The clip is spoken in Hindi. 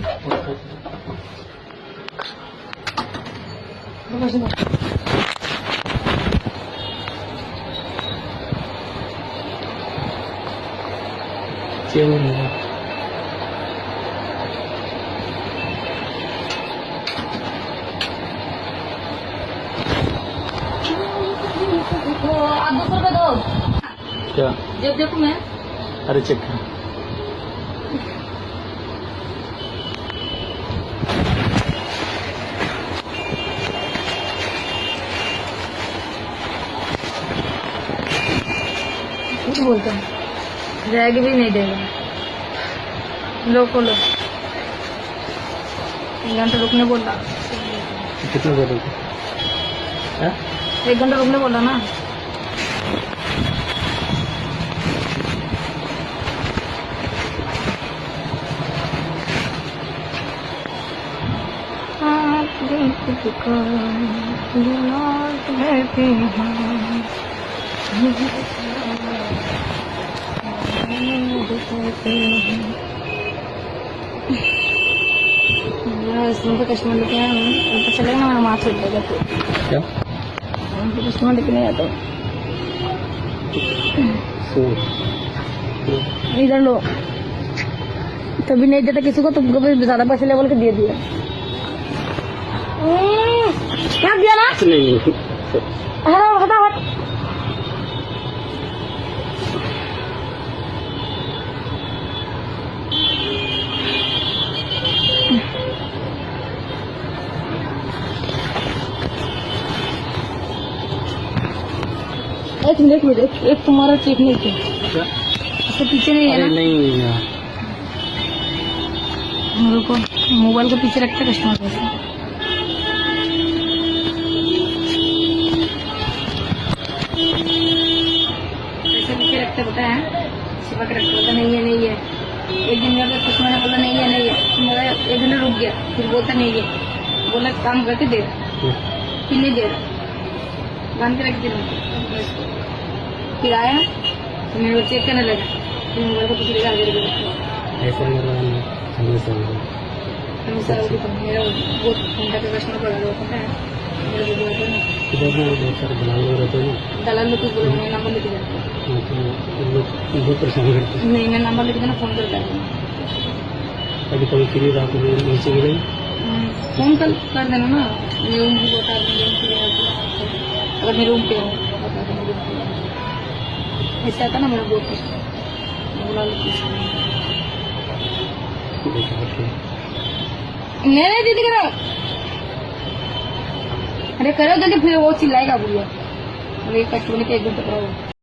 आप 200 रुपये दो। क्या? जब देखो मैं अरे चेक कर। कुछ बोलता है रैग भी नहीं देगा। लो खोलो। 1 घंटा रुकने बोल रहा। कितना देर रुके? 1 घंटा रुकने बोल रहा ना। कस्टमर लेके आया हूँ, उनको चलेगा ना मेरा माँ छूट देगा। तो क्या? उनको कस्टमर लेके नहीं आता। इधर लो। तभी नहीं देता किसी को, तुमको भी ज्यादा पैसे ले बोल के दे दिया। क्या दिया ना? नहीं फटाफट। एक मिनट एक तुम्हारा चेक नहीं किया। उसके पीछे नहीं है ना? नहीं मेरे को मोबाइल को पीछे रखते कस्टमर पैसे। पैसे पीछे रखते पता है, छिपा के रखते बोलता नहीं है। एक दिन मेरे कस्टमर ने बोला नहीं है। मेरा 1 घंटा रुक गया, फिर बोलता नहीं है। बोला काम करके दे रहा, फिर नहीं दे रहा, बांध के रख दे रहा। फिर आया तो मेरे को चेक करने लगा, फिर मोबाइल को पीछे लेकर आगे मेरा बहुत घंटा का कस्टमर पड़ा हुआ पता है। मेरे को बोला था बहुत सारे दलाल लोग रहते हैं। दलाल लोग कुछ बोला, मैं नंबर लेके जाता बहुत परेशान करते हैं। नहीं, मैं नंबर लेके जाना, फोन करता है। कभी कभी फ्री रात में नीचे गिरे फोन कर देना ना। मैं रूम भी बता दूंगी अगर मैं रूम पे हूँ, बता दूंगी। ऐसा आता ना मेरा बहुत कुछ बोला नहीं दीदी करो। अरे करो जल्दी, फिर वो चिल्लाएगा बोलिए। अरे कस्टमर के 1 घंटे